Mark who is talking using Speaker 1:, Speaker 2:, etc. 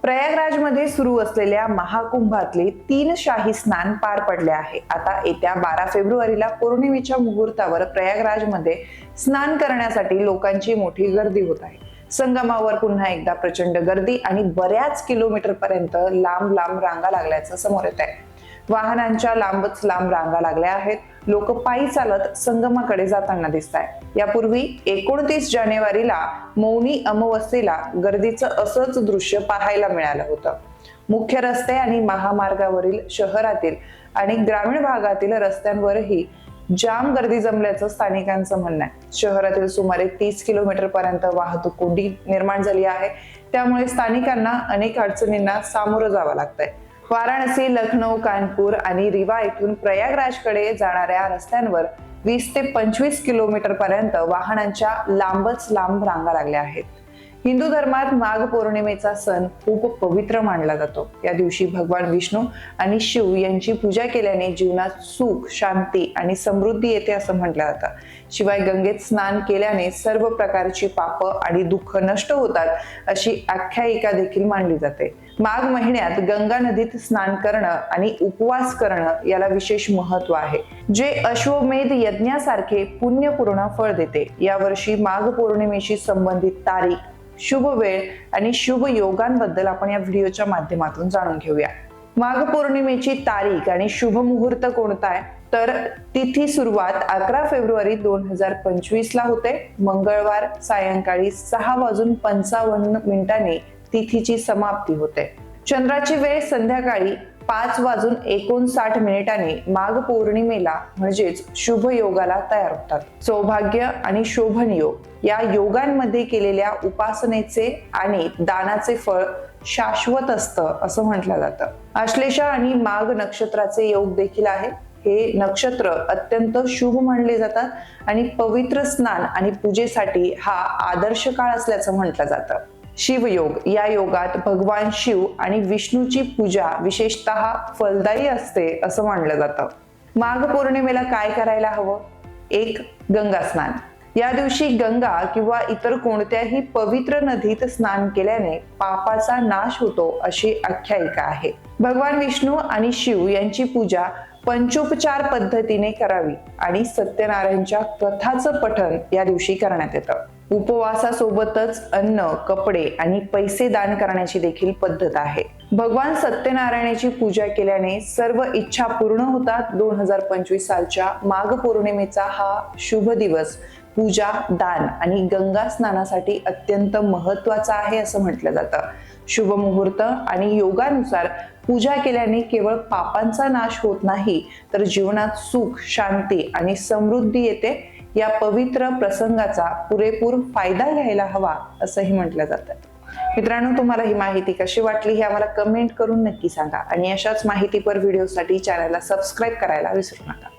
Speaker 1: प्रयागराजमध्ये सुरू असलेल्या महाकुंभातले 3 शाही स्नान पार पडले आहे। आता येत्या 12 फेब्रुवारीला पौर्णिमेच्या मुहूर्तावर प्रयागराजमध्ये स्नान करण्यासाठी लोकांची मोठी गर्दी होत आहे। संगमावर पुन्हा एकदा प्रचंड गर्दी आणि बऱ्याच किलोमीटर पर्यंत लांब लांब रांगा लागल्याचं समोर येत आहे। वाहनांच्या लांबच लांब रांगा लागल्या आहेत। लोक पायी चालत संगमाकडे जाताना दिसत आहे। यापूर्वी 29 जानेवारीला मौनी अमावस्येला गर्दीचं असंच दृश्य पाहायला मिळालं होतं। मुख्य रस्ते आणि महामार्गावरील शहरातील आणि ग्रामीण भागातील रस्त्यांवरही जाम गर्दी जमल्याचं स्थानिकांचं म्हणणं आहे। शहरातील सुमारे 30 किलोमीटर पर्यंत वाहतूक कोंडी निर्माण झाली आहे। त्यामुळे स्थानिकांना अनेक अडचणींना सामोरं जावं लागतंय। वाराणसी, लखनौ, कानपूर आणि रीवा येथून प्रयागराजकडे जाणाऱ्या रस्त्यांवर 20 ते 25 किलोमीटर पर्यंत वाहनांच्या लांबच लांब रांगा लागल्या आहेत। हिंदू धर्मात माघ पौर्णिमेचा सण खूप पवित्र मानला जातो। या दिवशी भगवान विष्णू आणि शिव यांची पूजा केल्याने जीवनात सुख, शांती आणि समृद्धी येते असं म्हटलं जातं। शिवाय गंगेत स्नान केल्याने सर्व प्रकारची पाप आणि दुःख नष्ट होतात अशी आख्यायिका देखील मानली जाते। माघ महिन्यात गंगा नदीत स्नान करणं आणि उपवास करणं याला विशेष महत्व आहे, जे अश्वमेध यज्ञासारखे पुण्यपूर्ण फळ देते। यावर्षी माघ पौर्णिमेशी संबंधित तारीख, शुभ वेळ आणि शुभ योगांबद्दल आपण या व्हिडिओच्या माध्यमातून जाणून घेऊया। माघ पौर्णिमेची तारीख आणि शुभ मुहूर्त कोणता आहे तर तिथी सुरुवात 11 फेब्रुवारी 2025 ला होते। मंगळवार सायंकाळी 6:55 तिथीची समाप्ती होते। चंद्राची वेळ संध्याकाळी 5:59 माघ पौर्णिमेला म्हणजेच शुभ योगाला तयार होतात। सौभाग्य आणि शोभन योग या योगांमध्ये केलेल्या उपासनेचे आणि दानाचे फळ शाश्वत असतं असं म्हटलं जातं। आश्लेषा आणि माघ नक्षत्राचे योग देखील आहे। हे नक्षत्र अत्यंत शुभ मानले जातात आणि पवित्र स्नान आणि पूजेसाठी हा आदर्श काळ असल्याचं म्हटलं जातं। शिवयोग या योगात भगवान शिव आणि विष्णूची पूजा विशेषतः फलदायी असते असं मानलं जातं। माघ पौर्णिमेला काय करायला हवं? 1. गंगा स्नान। या दिवशी गंगा किंवा इतर कोणत्याही पवित्र नदीत स्नान केल्याने पापाचा नाश होतो अशी आख्यायिका आहे। भगवान विष्णू आणि शिव यांची पूजा पंचोपचार पद्धतीने करावी आणि सत्यनारायणच्या कथाचं पठण या दिवशी करण्यात येतं। उपवासासोबतच अन्न, कपडे आणि पैसे दान करण्याची देखील पद्धत आहे। भगवान सत्यनारायणाची पूजा केल्याने सर्व इच्छा पूर्ण होतात। 2025 सालच्या माघ पौर्णिमेचा हा शुभ दिवस पूजा, दान आणि गंगा स्नानासाठी अत्यंत महत्वाचा आहे असं म्हटलं जातं। शुभ मुहूर्त आणि योगानुसार पूजा केल्याने केवळ पापांचा नाश होत नाही तर जीवनात सुख, शांती आणि समृद्धी येते। या पवित्र प्रसंगाचा पुरेपूर फायदा घ्यायला हवा असंही म्हटलं जातं। मित्रांनो, तुम्हाला ही माहिती कशी वाटली हे आम्हाला कमेंट करून नक्की सांगा आणि अशाच माहितीपर व्हिडिओसाठी चॅनलला सबस्क्राईब करायला विसरू नका।